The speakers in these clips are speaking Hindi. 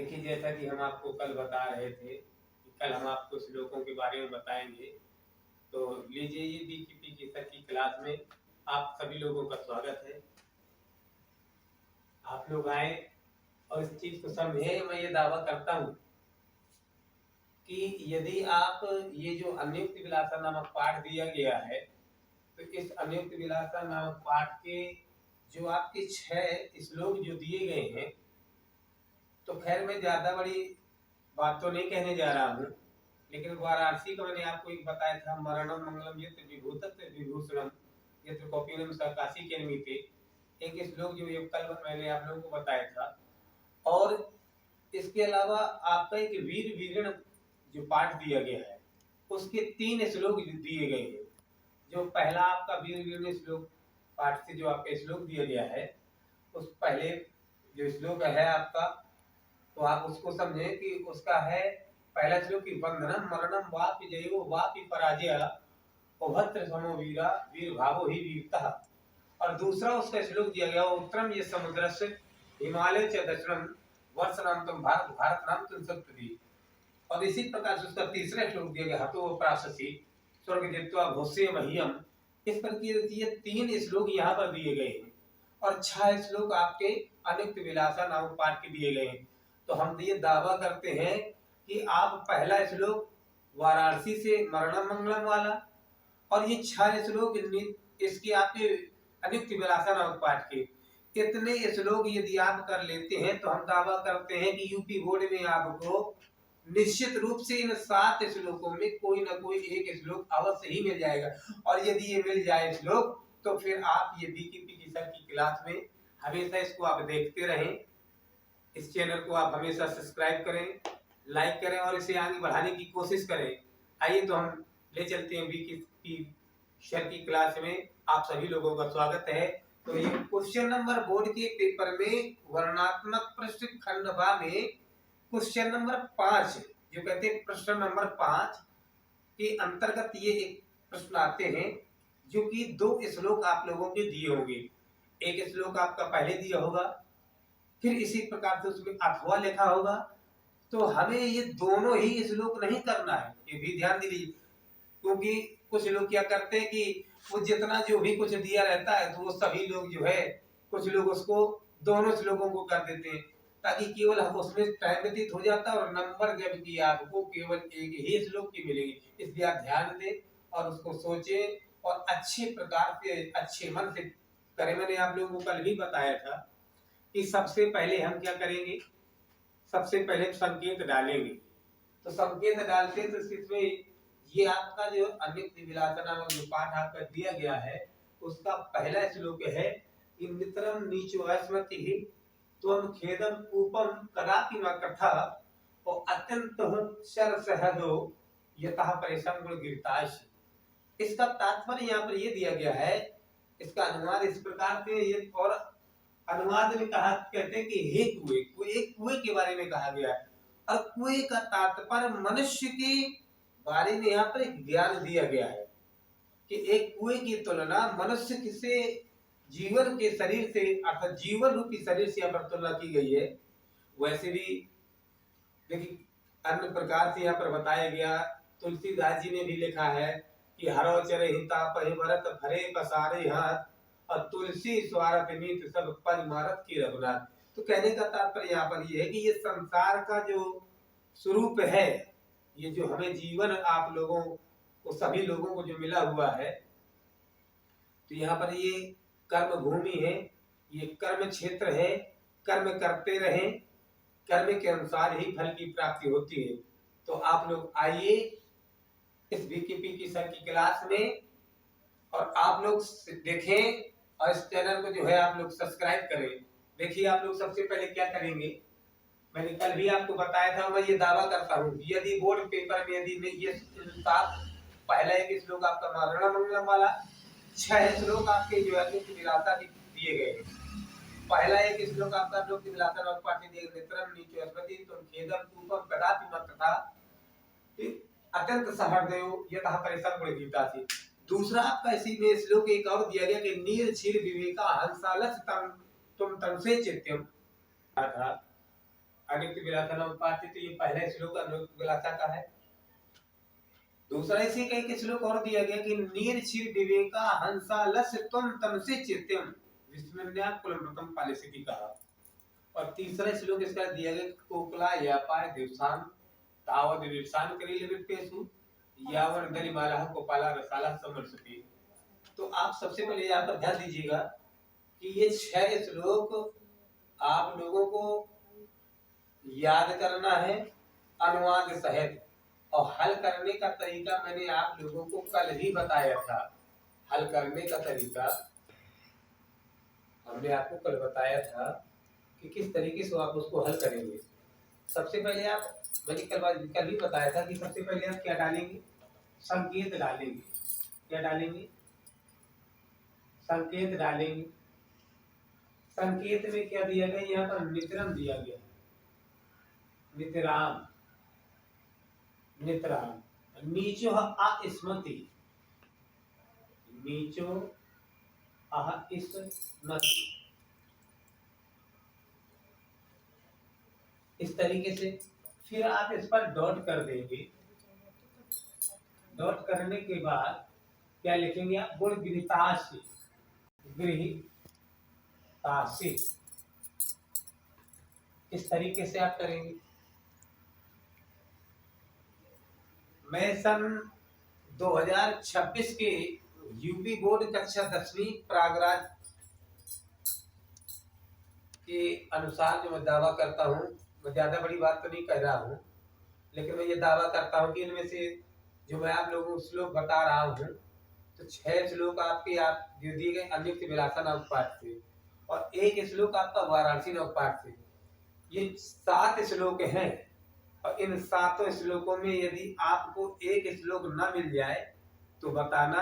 देखिए, जैसा कि हम आपको कल बता रहे थे कि कल हम आपको श्लोकों के बारे में बताएंगे। तो लीजिए, ये बीकीपी की सर की क्लास में आप सभी लोगों का स्वागत है। आप लोग आए और इस चीज को समझे। मैं ये दावा करता हूँ कि यदि आप ये जो अनियुक्त विलासा नामक पाठ दिया गया है, तो इस अनियुक्त विलासा नामक पाठ के जो आपके 6 श्लोक जो दिए गए हैं, तो खैर मैं ज्यादा बड़ी बात तो नहीं कहने जा रहा हूँ, लेकिन वाराणसी का मैंने आपको एक बताया था, मरणम मंगलम यत्र विभूतत्व विभूषणम यत्र कौपीनम स काशी के निमित्ते, एक श्लोक जो ये कल मैंने आप लोगों को बताया था। और इसके अलावा आपका एक वीर वीरण जो पाठ दिया गया है, उसके 3 श्लोक दिए गए हैं। जो पहला आपका वीर वीरण श्लोक पाठ से जो आपका श्लोक दिया गया है, उस पहले जो श्लोक है आपका, तो आप उसको समझें कि उसका है पहला श्लोक की बंधनम मरणम वापि जयो वापि पराजय उभत्र समो वीरा वीर भावो ही वीरता। और दूसरा उसका श्लोक दिया गया, उत्तरम ये समुद्र से हिमालय च दक्षिणम वर्ष नाम तुम भारत भारत नाम तुम सप्तदी। और इसी प्रकार से उसका तीसरा श्लोक दिया गया, हतो प्राशसी स्वर्ग जित्वा भोस्य मह्यम। इस प्रकार ये 3 श्लोक यहाँ पर दिए गए हैं और 6 श्लोक आपके अनियुक्त विलासा नामक पाठ के दिए गए हैं। तो हम ये दावा करते हैं कि आप पहला श्लोक वाराणसी से मरणम मंगलम वाला और ये 6 श्लोक इसके आपके अनियुक्त विलासा नामक पाठ के इतने श्लोक यदि आप कर लेते हैं, तो हम दावा करते हैं कि यूपी बोर्ड में आपको निश्चित रूप से इन 7 श्लोकों में कोई ना कोई एक श्लोक अवश्य ही मिल जाएगा। और यदि ये मिल जाए श्लोक, तो फिर आप ये बीकीपी की सर की क्लास में हमेशा इसको आप देखते रहें। इस चैनल को आप हमेशा सब्सक्राइब करें, लाइक करें और इसे आगे बढ़ाने की कोशिश करें। आइए तो हम ले चलते हैं बीकीपी सर की क्लास में। आप सभी लोगों का स्वागत है। तो ये क्वेश्चन नंबर बोर्ड के पेपर में वर्णनात्मक प्रश्न खंड भा में क्वेश्चन नंबर 5 जो कहते हैं प्रश्न नंबर 5 के अंतर्गत ये एक प्रश्न आते हैं, जो कि 2 श्लोक आप लोगों के दिए होंगे। एक श्लोक आपका पहले दिया होगा, फिर इसी प्रकार से उसमें अथवा लिखा होगा। तो हमें ये दोनों ही श्लोक नहीं करना है, ये भी ध्यान दीजिए। क्योंकि कुछ लोग क्या करते हैं कि वो जितना जो भी कुछ दिया रहता है, तो वो सभी लोग जो है कुछ लोग उसको दोनों श्लोकों को कर देते हैं, ताकि केवल हम उसमें टाइम व्यतीत हो जाता है और नंबर जब कि आपको केवल एक ही श्लोक की मिलेगी। इसलिए आप ध्यान दें और उसको सोचें और अच्छे प्रकार से अच्छे मन से करें। मैंने आप लोगों को कल भी बताया था कि सबसे पहले हम क्या करेंगे, सबसे पहले संकेत डालेंगे। तो संकेत डालते हैं, तो इसमें ये आपका जो अनियुक्त विलासा नामक जो पाठ आपका दिया गया है, उसका पहला श्लोक है कि मित्रम नीचो स्मृति त्वं खेदम ऊपम कदापि न कथा और अत्यंत शर सहदो यतः परेशान गुण गिरताश। इसका तात्पर्य यहाँ पर ये दिया गया है, इसका अनुवाद इस प्रकार से ये, और अनुवाद में कहा कहते हैं कि हे कुएं, एक कुएं के बारे में कहा गया है। और कुएं का तात्पर्य मनुष्य के बारे में यहाँ पर एक ज्ञान दिया गया है कि एक कुएं की तुलना मनुष्य से जीवन के शरीर से, अर्थात जीवन रूपी शरीर से यहाँ पर तुलना की गई है। वैसे भी देखिए अन्य प्रकार से यहाँ पर बताया गया, तुलसीदास जी ने भी लिखा है कि हरो चरे हिता पहि भरत भरे पसारे हाथ और तुलसी स्वार्थ नीत सब परिमारत की रघुनाथ। तो कहने का तात्पर्य यहाँ पर यह है कि ये संसार का जो स्वरूप है, ये जो हमें जीवन आप लोगों को सभी लोगों को जो मिला हुआ है, तो यहाँ पर ये कर्म भूमि है, ये कर्म क्षेत्र है। कर्म करते रहें, कर्म के अनुसार ही फल की प्राप्ति होती है। तो आप लोग आइए इस बीकीपी की सर की क्लास में और आप लोग देखें और इस चैनल को जो है आप लोग सब्सक्राइब करें। देखिए आप लोग सबसे पहले क्या करेंगे, मैंने कल भी आपको बताया था, मैं ये दावा करता हूँ यदि बोर्ड पेपर में यदि ये पहला एक श्लोक आपका मरण मंगलम वाला, 6 श्लोक आपके जो है विलासा दिए गए। पहला एक श्लोक आपका जो विलासा नामक पाठ दिए गए, नेत्रम नीचो स्मृति तुम खेदम ऊपम कदापि न कथा अत्यंत सहृदयो यतः परेशान गुण गीतासी। दूसरा आपका इसी में श्लोक एक और दिया गया कि नीर क्षीर विवेका हंसालस तुम तम से चित्यम था। अनियुक्त विलासा नामक पाठ थी। तो ये पहला श्लोक अनियुक्त विलासा का है। दूसरा इसी का एक श्लोक और दिया गया कि नीरचिर विवेका हंसा लस तुम तमसे चित्यम विस्मन्या कुलमृतम पालिसिति कहा। और तीसरा श्लोक इसका दिया गया कोकला यापाय दिवसान तावद विवसान करील विपेसु यावन गलिमाला कोपाला रसाला समर्सति। तो आप सबसे पहले यहाँ पर ध्यान दीजिएगा कि ये 6 श्लोक आप लोगों को याद करना है अनुवाद सहित। और हल करने का तरीका मैंने आप लोगों को कल ही बताया था। हल करने का तरीका हमने आपको कल बताया था कि किस तरीके से आप उसको हल करेंगे। सबसे पहले मैंने कल भी बताया था कि सबसे पहले आप क्या डालेंगे, संकेत डालेंगे। क्या डालेंगे, संकेत डालेंगे। संकेत में क्या दिया गया, यहाँ पर नितरम दिया गया, नितराम, नितराम। नीचो अस्मृति, नीचो अस्मृति, इस तरीके से। फिर आप इस पर डॉट कर देंगे। डॉट करने के बाद क्या लिखेंगे आप, गुण गृहतासी, गृहतासी। इस तरीके से आप करेंगे। मैं सन 2026 के यूपी बोर्ड कक्षा 10वीं प्रागराज के अनुसार जो मैं दावा करता हूँ, मैं ज्यादा बड़ी बात तो नहीं कह रहा हूँ, लेकिन मैं ये दावा करता हूँ कि इनमें से जो मैं आप लोगों को श्लोक बता रहा हूँ, तो 6 श्लोक आपके आप जो दिए गए अनियुक्त विलासा नामक पाठ से, और एक श्लोक आपका वाराणसी नामक पाठ से। ये 7 श्लोक हैं। और इन 7 श्लोकों में यदि आपको एक श्लोक न मिल जाए तो बताना।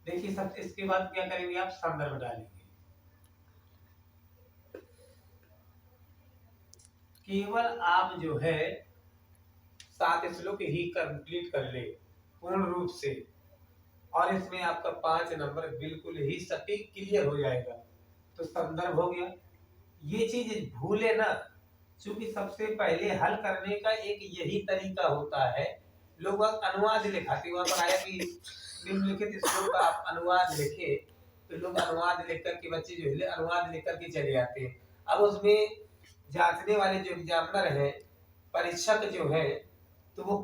देखिए सब इसके बाद क्या करेंगे, आप संदर्भ डालेंगे। केवल आप जो है 7 श्लोक ही कंप्लीट कर ले पूर्ण रूप से, और इसमें आपका 5 नंबर बिल्कुल ही सटीक क्लियर हो जाएगा। तो संदर्भ हो गया। ये चीज भूले ना, क्योंकि सबसे पहले हल करने का एक यही तरीका होता है। लोग अनुवाद लिखाते, वहां पर आया कि निम्नलिखित श्लोक का आप अनुवाद लिखे, तो लोग अनुवाद लिख करके, बच्चे जो है अनुवाद लिख करके चले जाते हैं। अब उसमें जांचने वाले जो एग्जामिनर है, परीक्षक जो है, तो वो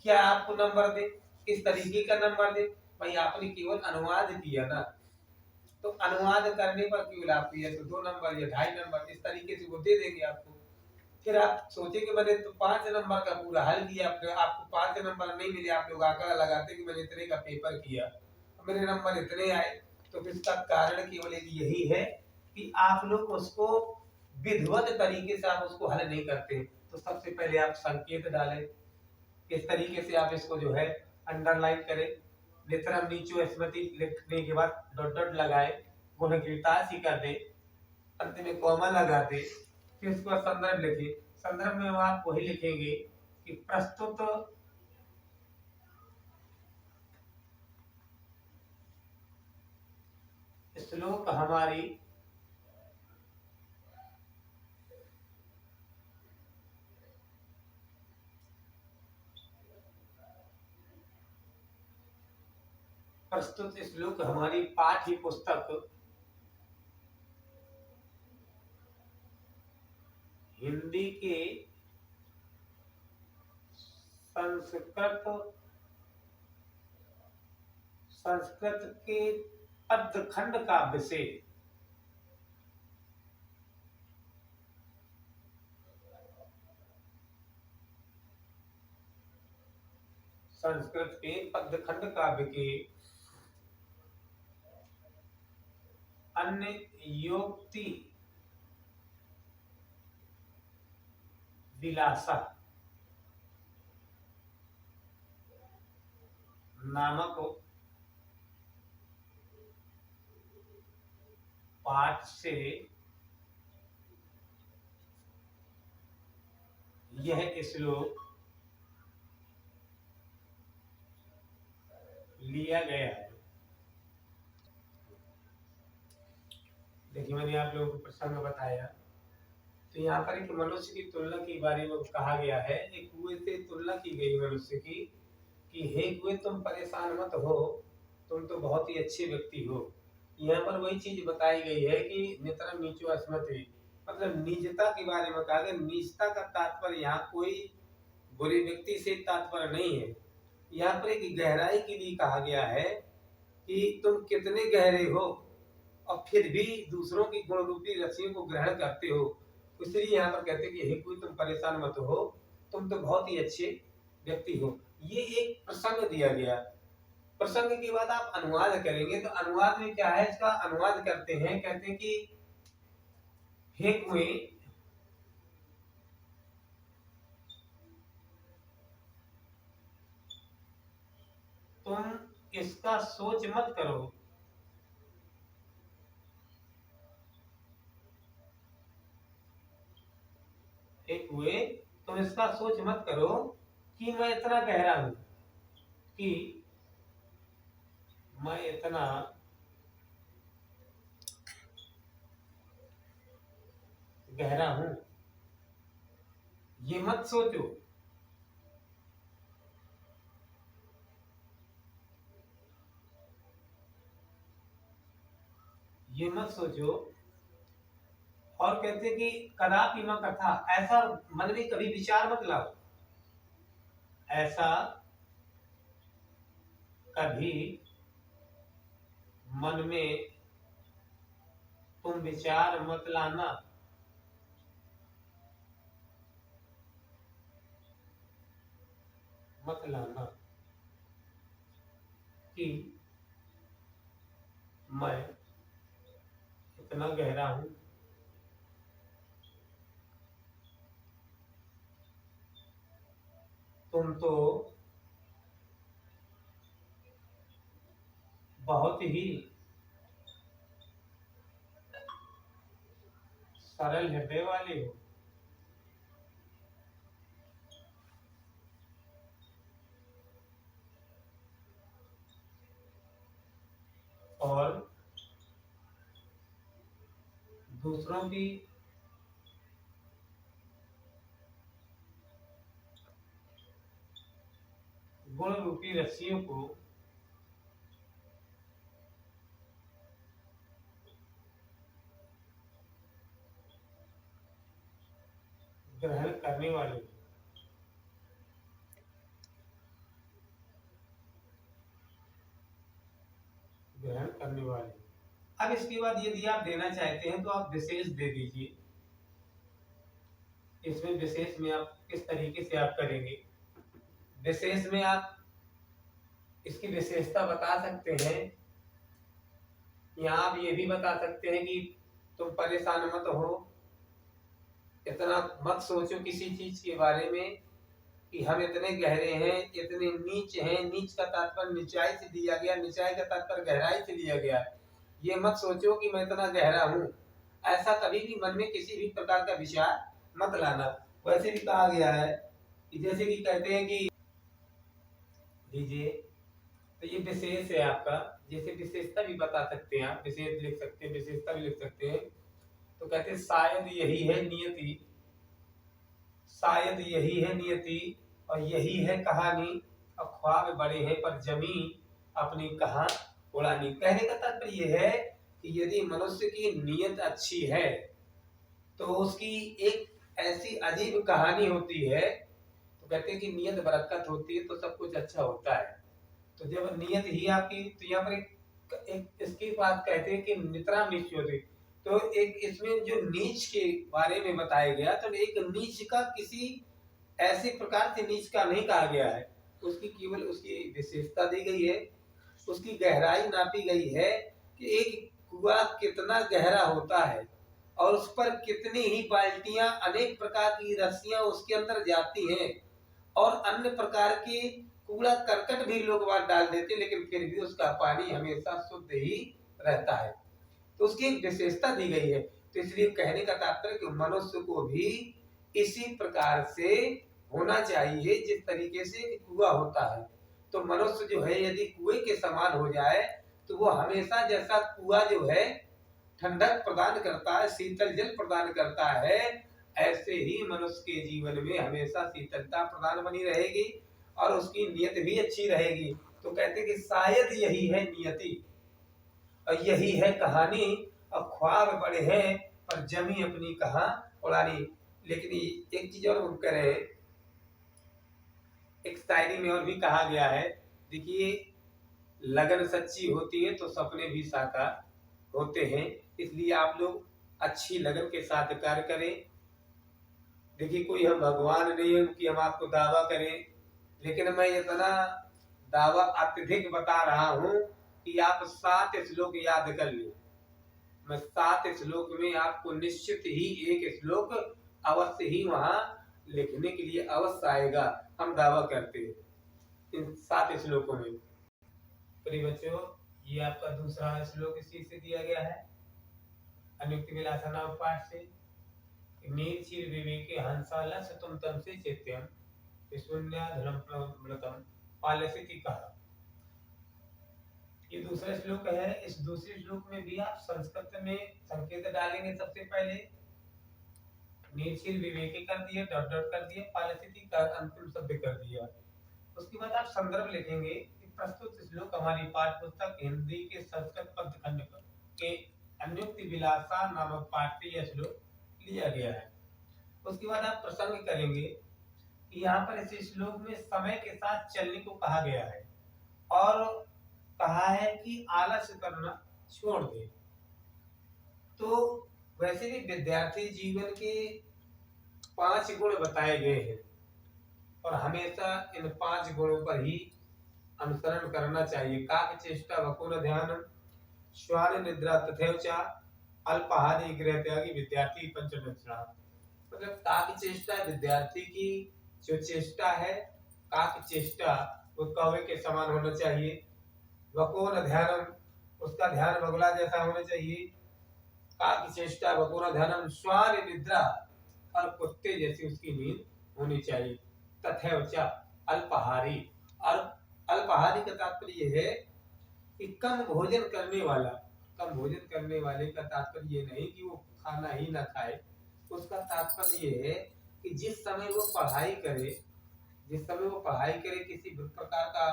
क्या आपको नंबर दे, किस तरीके का नंबर दे। भाई आपने केवल अनुवाद किया ना, तो अनुवाद करने पर केवल आप तो 2 नंबर या 2.5 नंबर इस तरीके से वो दे देंगे आपको। फिर आप सोचेंगे मैंने तो 5 नंबर का पूरा हल किया, आपको 5 नंबर नहीं मिले, आप लोग आंकड़ा लगाते कि मैंने इतने का पेपर किया, मेरे नंबर इतने आए। तो इसका कारण केवल एक यही है कि आप लोग उसको विधिवत तरीके से आप उसको हल नहीं करते। तो सबसे पहले आप संकेत डालें, इस तरीके से आप इसको जो है अंडरलाइन करें। नितरम नीचो स्मृति लिखने के बाद डॉट डॉट लगाए, गुणगीतासी कर दे, अंत में कॉमा लगा दे। फिर उसके बाद संदर्भ लिखिए। संदर्भ में आप वही लिखेंगे कि प्रस्तुत श्लोक हमारी प्रस्तुत श्लोक हमारी पाठ्य पुस्तक हिंदी के संस्कृत के पद्यखंड काव्य से संस्कृत के पद्यखंड काव्य के अन्य योक्ति विलासा नामक पाठ से यह श्लोक लिया गया है। देखिए मैंने आप लोगों को प्रसंग बताया तो यहाँ पर एक मनुष्य की तुलना के बारे में कहा गया है, एक कुएं से तुलना की गई मनुष्य की कि हे कुएं तुम परेशान मत हो, तुम तो बहुत ही अच्छे व्यक्ति हो। यहाँ पर वही चीज बताई गई है कि नितरम नीचो स्मृति, मतलब निजता के बारे में कहा गया। निजता का तात्पर्य यहाँ कोई बुरे व्यक्ति से तात्पर्य नहीं है, यहाँ पर एक गहराई के लिए कहा गया है कि तुम कितने गहरे हो और फिर भी दूसरों की गुण रूपी रस्सियों को ग्रहण करते हो। इसलिए यहाँ पर कहते हैं कि हे कोई तुम परेशान मत हो, तुम तो बहुत ही अच्छे व्यक्ति हो। ये एक प्रसंग दिया गया। प्रसंग के बाद आप अनुवाद करेंगे तो अनुवाद में क्या है, इसका अनुवाद करते हैं, कहते हैं कि हे कुएं तुम इसका सोच मत करो, एक हुए तुम इसका सोच मत करो कि मैं इतना गहरा हूं, कि मैं इतना गहरा हूं, ये मत सोचो। ये मत सोचो। और कहते कि कदापि न कथा, ऐसा मन में कभी विचार मत लाओ, ऐसा कभी मन में तुम विचार मत लाना कि मैं इतना गहरा हूं, तुम तो बहुत ही सरल हृदय वाले हो, और दूसरों की गुण रूपी रस्सियों को ग्रहण करने वाले, ग्रहण करने वाले। अब इसके बाद यदि आप देना चाहते हैं तो आप विशेष दे दीजिए। इसमें विशेष में आप किस तरीके से आप करेंगे, विशेष में आप इसकी विशेषता बता सकते हैं, यहाँ आप ये भी बता सकते हैं कि तुम परेशान मत हो, इतना मत सोचो किसी चीज के बारे में कि हम इतने गहरे हैं, इतने नीच हैं। नीच का तात्पर्य निचाई से दिया गया, निचाई का तात्पर्य गहराई से लिया गया। ये मत सोचो कि मैं इतना गहरा हूँ, ऐसा कभी भी मन में किसी भी प्रकार का विचार मत लाना। वैसे भी कहा गया है कि जैसे कि कहते हैं कि लीजिए, तो ये विशेष है आपका, जैसे विशेषता भी बता सकते हैं आप, विशेष लिख सकते हैं, विशेषता भी लिख सकते हैं। तो कहते हैं शायद यही है नियति, शायद यही है नियति और यही है कहानी, और ख्वाब बड़े हैं पर जमी अपनी कहाँ उड़ानी। कहने का तात्पर्य यह है कि यदि मनुष्य की नीयत अच्छी है तो उसकी एक ऐसी अजीब कहानी होती है। तो कहते हैं कि नीयत बरकत होती है तो सब कुछ अच्छा होता है। तो जब नीयत ही आपकी, तो यहाँ पर एक इसकी बात कहते हैं कि नितराम नीच होती, तो एक इसमें जो नीच के बारे में बताया गया, तो एक नीच का किसी ऐसे प्रकार से नीच का नहीं कहा गया है, उसकी केवल उसकी विशेषता दी गई है, उसकी गहराई नापी गई है कि एक कुआं कितना गहरा होता है और उस पर कितनी ही बाल्टियां, अनेक प्रकार की रस्सियां उसके अंदर जाती हैं और अन्य प्रकार के कूड़ा करकट भी लोग वहां डाल देते, लेकिन फिर भी उसका पानी हमेशा शुद्ध ही रहता है। तो उसकी एक विशेषता दी गई है। तो इसलिए कहने का तात्पर्य कि मनुष्य को भी इसी प्रकार से होना चाहिए जिस तरीके से कुआं होता है। तो मनुष्य जो है यदि कुएं के समान हो जाए तो वो हमेशा, जैसा कुआं जो है ठंडक प्रदान करता है, शीतल जल प्रदान करता है, वैसे ही मनुष्य के जीवन में हमेशा शीतलता प्रदान बनी रहेगी और उसकी नियत भी अच्छी रहेगी। तो कहते कि शायद यही है नियति और यही है कहानी, और ख्वाब बड़े हैं पर जमी अपनी कहाँ उड़ानी। लेकिन एक चीज और करें, एक शायरी में और भी कहा गया है, देखिए, लगन सच्ची होती है तो सपने भी साकार होते हैं। इसलिए आप लोग अच्छी लगन के साथ कार्य करें। देखिए, कोई हम भगवान नहीं है कि हम आपको दावा करें, लेकिन मैं इतना दावा अत्यधिक बता रहा हूं कि आप 7 श्लोक याद कर लें। मैं 7 श्लोक में आपको निश्चित ही एक श्लोक अवश्य ही वहां लिखने के लिए अवश्य आएगा, हम दावा करते हैं इन 7 श्लोकों में। प्रिय बच्चों, ये आपका दूसरा श्लोक इस चीज से दिया गया है अनुक्ति विलासा नामक पाठ से। नीर चीर विवेके हंसालस तुम तम से चित्यम विशून्याधुरम पालसिति कहा। ये दूसरा श्लोक है। इस दूसरे श्लोक में भी आप संस्कृत में संकेत डालेंगे। सबसे पहले नीर विवेके कर दिया, डॉट डॉट कर दिया, पालसिति का अंतिम शब्द कर दिया। उसके बाद आप संदर्भ लिखेंगे कि प्रस्तुत श्लोक हमारी पाठ्य पुस्तक हिंदी के संस्कृत पद्यखंड के अनुक्ति विलासा नामक पाठ से यह श्लोक लिया गया है। उसके बाद आप प्रसंग करेंगे कि यहाँ पर इस श्लोक में समय के साथ चलने को कहा गया है और कहा है कि आलस्य करना छोड़ दे। तो वैसे भी विद्यार्थी जीवन के 5 गुण बताए गए हैं और हमेशा इन 5 गुणों पर ही अनुसरण करना चाहिए। काक चेष्टा वकुर ध्यान श्वान निद्रा तथैव च अल्पाहारी गृह त्यागी विद्यार्थी पंचदक्षिणा। मतलब काक चेष्टा विद्यार्थी की जो चेष्टा है, काक चेष्टा वो कौवे के समान होना चाहिए। वकोर ध्यानम, उसका ध्यान बगुला जैसा होना चाहिए। काक चेष्टा वकोर ध्यानम श्वान निद्रा, और कुत्ते जैसी उसकी नींद होनी चाहिए। तथैव च अल्पाहारी, और अल्पाहारी का तात्पर्य यह है कि कम भोजन करने वाला। कम भोजन करने वाले का तात्पर्य ये नहीं कि वो खाना ही ना खाए, उसका तात्पर्य ये है कि जिस समय वो पढ़ाई करे, जिस समय वो पढ़ाई करे, किसी भी प्रकार का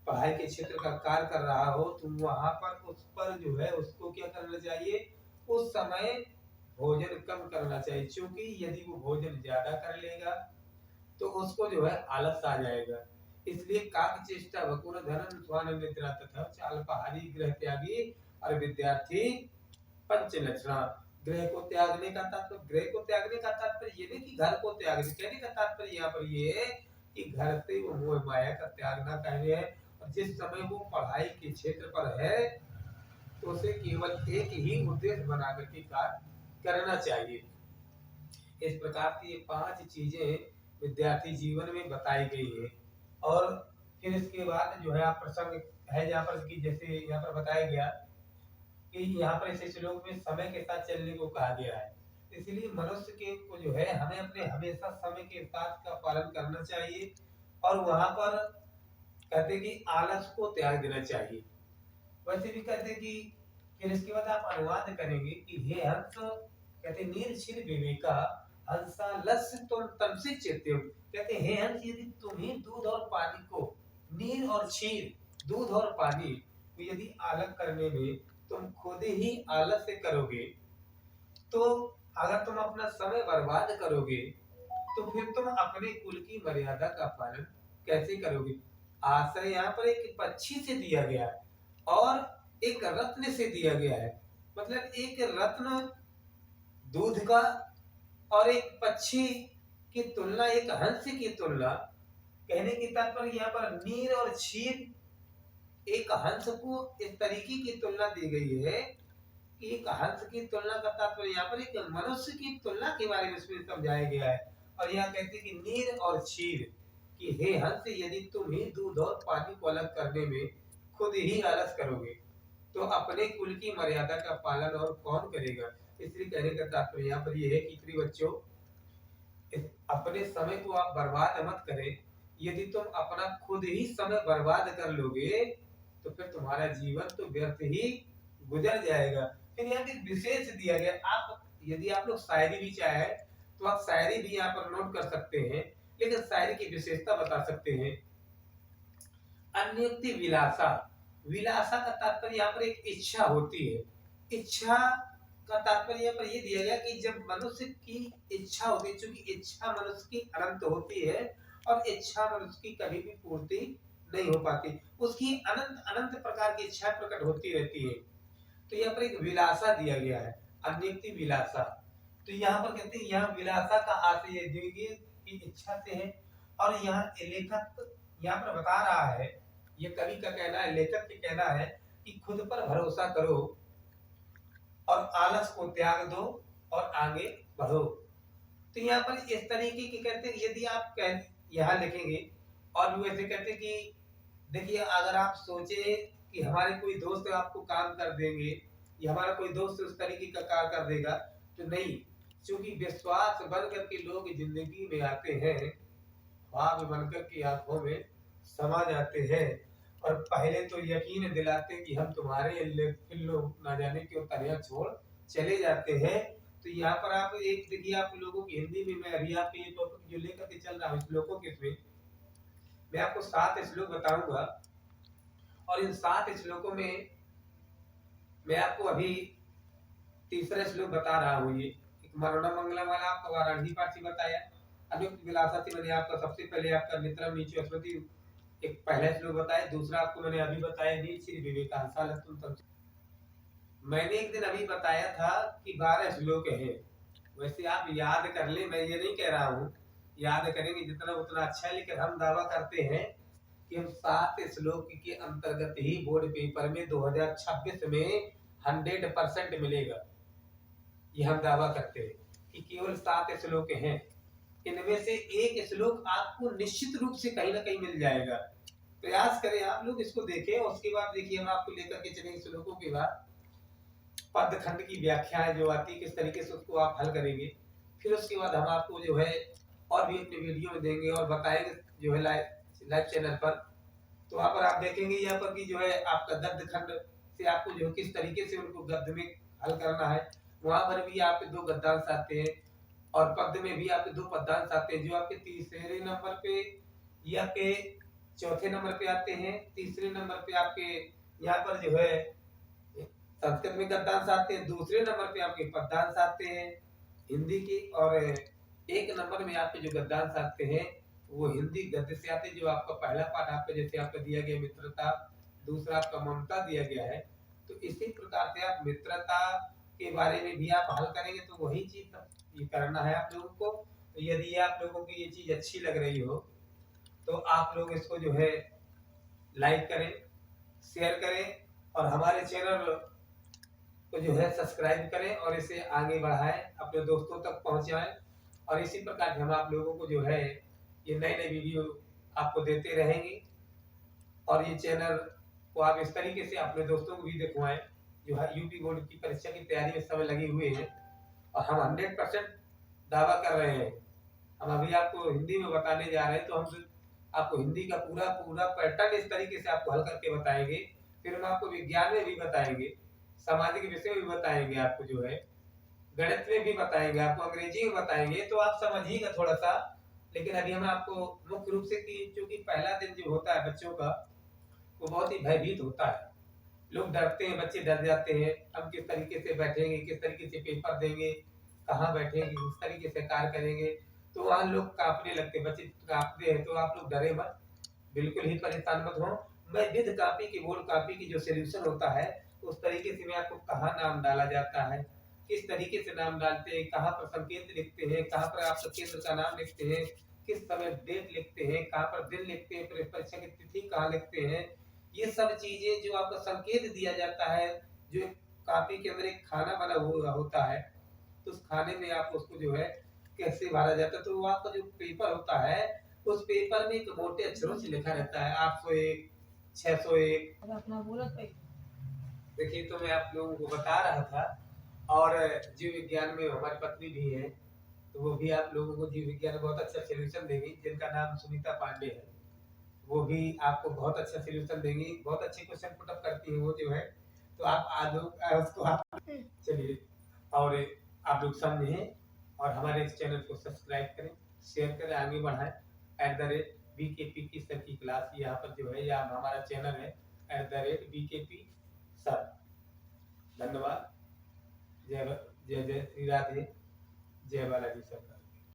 पढ़ाई के क्षेत्र का कार्य कर रहा हो, तो वहां पर उस पर जो है उसको क्या करना चाहिए, उस समय भोजन कम करना चाहिए। क्योंकि यदि वो भोजन ज्यादा कर लेगा तो उसको जो है आलस आ जाएगा। इसलिए काक चेष्टा वकुर धनम स्वान निद्रा तथा अल्पाहारी गृह त्यागी और विद्यार्थी पंच लक्षणा। गृह को त्यागने का तात्पर्य, गृह को त्यागने का तात्पर्य ये नहीं कि घर को त्यागने, कहने का तात्पर्य यहाँ पर ये है कि घर से वो मोह माया का त्यागना कहने है। और जिस समय वो पढ़ाई के क्षेत्र पर है तो उसे केवल एक ही उद्देश्य बना करके कार्य करना चाहिए। इस प्रकार की ये 5 चीजें विद्यार्थी जीवन में बताई गई है। और फिर इसके बाद जो है आप प्रसंग है जहाँ पर कि जैसे यहाँ पर बताया गया कि यहाँ पर इस श्लोक में समय के साथ चलने को कहा गया है। इसलिए मनुष्य के को जो है हमें अपने हमेशा समय के साथ का पालन करना चाहिए और वहां पर कहते कि आलस को त्याग देना चाहिए। वैसे भी कहते कि फिर इसके बाद आप अनुवाद करेंगे कि हे हंस, कहते नीर विवेका हंसा लस्य तुम तमसे चेत्यम। कहते हे हंस, यदि तुम्हें दूध और पानी को, नीर और क्षीर, दूध और पानी को यदि अलग करने में तुम खुद ही आलस्य करोगे, तो अगर तुम अपना समय बर्बाद करोगे तो फिर तुम अपने कुल की मर्यादा का पालन कैसे करोगे। आश्रय यहाँ पर एक पक्षी से दिया गया है और एक रत्न से दिया गया है। मतलब एक रत्न दूध का और एक पक्षी की तुलना, एक हंस की तुलना, कहने की तात्पर्य यहाँ पर नीर और क्षीर, एक हंस को इस तरीके की तुलना दी गई है कि एक हंस की तुलना का तात्पर्य यहाँ पर एक मनुष्य की तुलना के बारे में इसमें समझाया गया है। और यहाँ कहते हैं कि नीर और क्षीर कि हे हंस, यदि तुम ही दूध और पानी को अलग करने में खुद ही आलस करोगे तो अपने कुल की मर्यादा का पालन और कौन करेगा। इसलिए कहने का तात्पर्य यहाँ पर यह है कि प्रिय बच्चों, अपने समय को आप बर्बाद मत करें। यदि तुम अपना खुद ही समय बर्बाद कर लोगे तो फिर तुम्हारा जीवन तो व्यर्थ ही गुजर जाएगा। फिर यहाँ पे विशेष दिया गया, आप यदि आप लोग शायरी भी चाहे तो आप शायरी भी यहाँ पर नोट कर सकते हैं, लेकिन शायरी की विशेषता बता सकते हैं। अन्योक्ति विलासा, विलासा का तात्पर्य यहाँ पर एक इच्छा होती है। इच्छा का तात्पर्य यहाँ पर ये दिया गया कि जब मनुष्य की इच्छा होती है, चूंकि इच्छा मनुष्य की अनंत होती है और इच्छा मनुष्य की कभी भी पूर्ति नहीं हो पाती, उसकी अनंत अनंत प्रकार की इच्छा प्रकट होती रहती है। तो यहाँ पर एक विलासा दिया गया है, अन्योक्ति विलासा। तो यहाँ पर कहते हैं यहाँ विलासा का आशय दिव्य की इच्छा से है। और यहाँ लेखक यहाँ पर बता रहा है, ये कवि का कहना है, लेखक का कहना है कि खुद पर भरोसा करो और आलस को त्याग दो और आगे बढ़ो। तो यहाँ पर इस तरीके की कहते हैं, यदि आप यहाँ लिखेंगे और भी वैसे कहते हैं कि देखिए अगर आप सोचे कि हमारे कोई दोस्त आपको काम कर देंगे या हमारा कोई दोस्त उस तरीके का कार्य कर देगा, तो नहीं, क्योंकि विश्वास बनकर के लोग जिंदगी में आते हैं, ख्वाब बनकर की आंखों में समा जाते हैं और पहले तो यकीन दिलाते कि हम तुम्हारे लोग ना जाने क्यों तरिया छोड़ चले जाते हैं। तो यहाँ पर आप एक देखिए, आप लोगों की हिंदी में मैं अभी आपको ये टॉपिक जो लेकर के चल रहा हूँ श्लोकों के इसमें मैं आपको 7 श्लोक बताऊंगा और इन 7 श्लोकों में मैं आपको अभी तीसरा श्लोक बता रहा हूँ। ये एक मरणम मंगलम वाला आपका वाराणसी पाठ से बताया, अनुक्त विलासा से मैंने आपका सबसे पहले आपका मित्रम नीचे स्मृति एक पहला श्लोक बताया, दूसरा आपको मैंने अभी बताया नील श्री विवेकांशाल तुम। मैंने एक दिन अभी बताया था कि 12 श्लोक है, वैसे आप याद कर ले, मैं ये नहीं कह रहा हूँ, याद करेंगे जितना उतना अच्छा है, लेकिन हम दावा करते हैं कि हम 7 श्लोक के अंतर्गत ही बोर्ड पेपर में 2026 में 100% मिलेगा। ये हम दावा करते हैं कि केवल 7 श्लोक हैं, इनमें से एक श्लोक आपको निश्चित रूप से कहीं ना कहीं मिल जाएगा। प्रयास करें आप लोग, इसको देखें और उसके बाद देखिए हम आपको लेकर के चलेंगे श्लोकों के बाद पद खंड की व्याख्याएं जो आती है किस तरीके से उसको आप हल करेंगे। फिर उसके बाद हम आपको जो है और भी अपने वीडियो में देंगे और बताएंगे जो है लाइव चैनल पर। तो वहां पर आप देखेंगे यहाँ पर कि जो है आपका गद्य खंड से आपको जो किस तरीके से उनको गद्य में हल करना है, वहां पर भी आपके 2 गद्यांश आते हैं और पद में भी आपके 2 पद्यांश आते हैं, जो आपके तीसरे नंबर पे या के चौथे नंबर पे आते हैं। तीसरे नंबर पे आपके यहाँ पर जो है संस्कृत में गद्यांश आते हैं, दूसरे नंबर पे आपके पद्यांश आते हैं हिंदी के, और एक नंबर में आपके जो गद्यांश आते हैं वो हिंदी गद्य से आते हैं। जो आपका पहला पाठ आपका जैसे आपका दिया गया मित्रता, दूसरा आपका ममता दिया गया है, तो इसी प्रकार से आप मित्रता के बारे में भी आप हल करेंगे। तो वही चीज ये करना है आप लोगों को। तो यदि आप लोगों को ये चीज अच्छी लग रही हो तो आप लोग इसको जो है लाइक करें, शेयर करें और हमारे चैनल को जो है सब्सक्राइब करें और इसे आगे बढ़ाएं, अपने दोस्तों तक पहुंचाएं। और इसी प्रकार हम आप लोगों को जो है ये नए नए वीडियो आपको देते रहेंगे और ये चैनल को आप इस तरीके से अपने दोस्तों को भी दिखवाएं जो है यूपी बोर्ड की परीक्षा की तैयारी में समय लगे हुए हैं। और हम 100% दावा कर रहे हैं, हम अभी आपको हिंदी में बताने जा रहे हैं, तो हम आपको हिंदी का पूरा पूरा पैटर्न इस तरीके से आपको हल करके बताएंगे। फिर हम आपको विज्ञान में भी बताएंगे, सामाजिक विषय में भी बताएंगे, आपको जो है गणित में भी बताएंगे, आपको अंग्रेजी में बताएंगे, तो आप समझिएगा थोड़ा सा। लेकिन अभी हम आपको मुख्य रूप से कि क्योंकि पहला दिन जो होता है बच्चों का वो बहुत ही भयभीत होता है, लोग डरते हैं, बच्चे डर जाते हैं, हम किस तरीके से बैठेंगे, किस तरीके से पेपर देंगे, कहाँ बैठेंगे, किस तरीके से कार्य करेंगे, तो वहाँ लोग कांपने लगते, बच्चे कांपते हैं। तो आप लोग डरे मत, बिल्कुल ही परेशान मत हो। मैं विद कॉपी की बोर्ड कॉपी की जो सोल्यूशन होता है उस तरीके से मैं आपको कहाँ नाम डाला जाता है, किस तरीके से नाम डालते हैं, कहाँ पर संकेत लिखते हैं, कहाँ पर आप केंद्र का नाम लिखते हैं, किस समय डेट लिखते हैं, कहाँ पर दिन लिखते हैं, परीक्षा की तिथि कहाँ लिखते हैं, ये सब चीजें जो आपको संकेत दिया जाता है, जो कॉपी के अंदर एक खाना बना हुआ होता है, तो उस खाने में आप उसको जो है कैसे भरा जाता है। तो वो आपका जो पेपर होता है उस पेपर में एक मोटे अक्षरों से लिखा रहता है 801, 601। देखिए तो मैं आप लोगों को बता रहा था। और जीव विज्ञान में हमारी पत्नी भी है, तो वो भी आप लोगों को जीव विज्ञान में बहुत अच्छा सोल्यूशन देंगी, जिनका नाम सुनीता पांडे है, वो भी आपको बहुत अच्छा सोल्यूशन देंगी, बहुत अच्छे क्वेश्चन पुटअप करती है वो जो है। तो आप उसको आप चलिए और आप लोग समझें और हमारे इस चैनल को सब्सक्राइब करें, शेयर करें, आगे बढ़ाएं। @BKP की सर की क्लास यहाँ पर जो है, या हमारा चैनल है @BKP सर। धन्यवाद। जय जय जय श्री राधे। जय बालाजी सर।